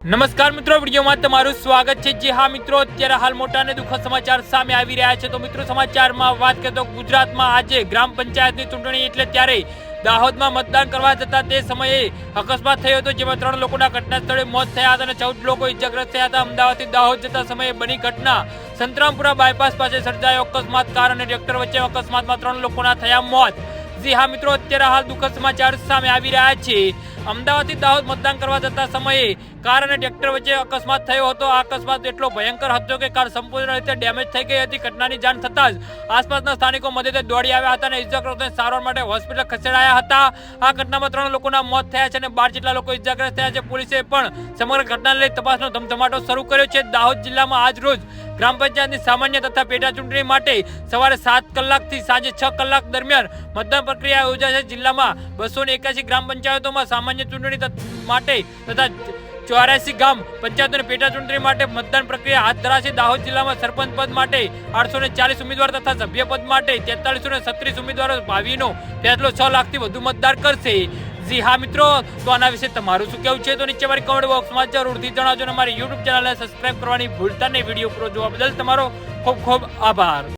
નમસ્કાર મિત્રો, વિડીયોમાં તમારું સ્વાગત છે। જી હા મિત્રો, અત્યારે હાલ મોટા અને દુઃખદ સમાચાર સામે આવી રહ્યા છે। તો મિત્રો, સમાચારમાં વાત કરીએ તો ગુજરાતમાં આજે ગ્રામ પંચાયતની ચૂંટણી એટલે ત્યારે દાહોદમાં મતદાન કરવા જતા તે સમયે અકસ્માત થયો હતો, જેમાં 3 લોકોના ઘટના સ્થળે મોત થયા હતા અને 14 લોકો ઇજાગ્રસ્ત થયા હતા। અમદાવાદથી દાહોદ જતા સમયે બની ઘટના સંતરામપુરા બાયપાસ પાસે સર્જાયો અકસ્માત, કાર અને ટ્રેક્ટર વચ્ચે અકસ્માતમાં 3 લોકોના થયા મોત। જી હા મિત્રો, અત્યારે હાલ દુઃખદ સમાચાર સામે આવી રહ્યા છે। અમદાવાદથી દાહોદ મતદાન કરવા જતા સમયે કાર અને ટ્રેક્ટર વચ્ચે અકસ્માત થયો હતો। આ અકસ્માત એટલો ભયંકર હતો કે કાર સંપૂર્ણ રીતે ડેમેજ થઈ ગઈ હતી। ઘટનાની જાણ થતાં જ આસપાસના સ્થાનિકો મદદે દોડી આવ્યા હતા અને ઇજાગ્રસ્તોને સારવાર માટે હોસ્પિટલ ખસેડાયા હતા। આ ઘટનામાં 3 લોકોના મોત થયા છે અને 12 જેટલા લોકો ઇજાગ્રસ્ત થયા છે। પોલીસે પણ સમગ્ર ઘટનાને લઈ તપાસનો ધમધમાટો શરૂ કર્યો છે। દાહોદ જિલ્લામાં આજ રોજ ગ્રામ પંચાયતની સામાન્ય તથા પેટા ચૂંટણી માટે સવારે 7 કલાકથી સાંજે 6 કલાક દરમિયાન મતદાન પ્રક્રિયા યોજાશે। જિલ્લામાં 281 ગ્રામ પંચાયતોમાં સામાન્ય ચૂંટણી માટે તથા 84 ગ્રામ પંચાયતોની પેટા ચૂંટણી માટે મતદાન પ્રક્રિયા હાથ ધરાશે। દાહોદ જિલ્લામાં સરપંચ પદ માટે 840 ઉમેદવાર તથા સભ્ય પદ માટે 4336 ઉમેદવારો ભાવિનો ફેસલો 6 લાખથી વધુ મતદાર કરશે। જી હા મિત્રો, તો આના વિશે તમારું શું કહેવું છે તો નીચે મારી કમેન્ટ બોક્સમાં જરૂરથી જણાવજો અને મારી યુટ્યુબ ચેનલને સબસ્ક્રાઇબ કરવાની ભૂલતા નહીં। વિડીયો પૂરો જોવા બદલ તમારો ખૂબ ખૂબ આભાર।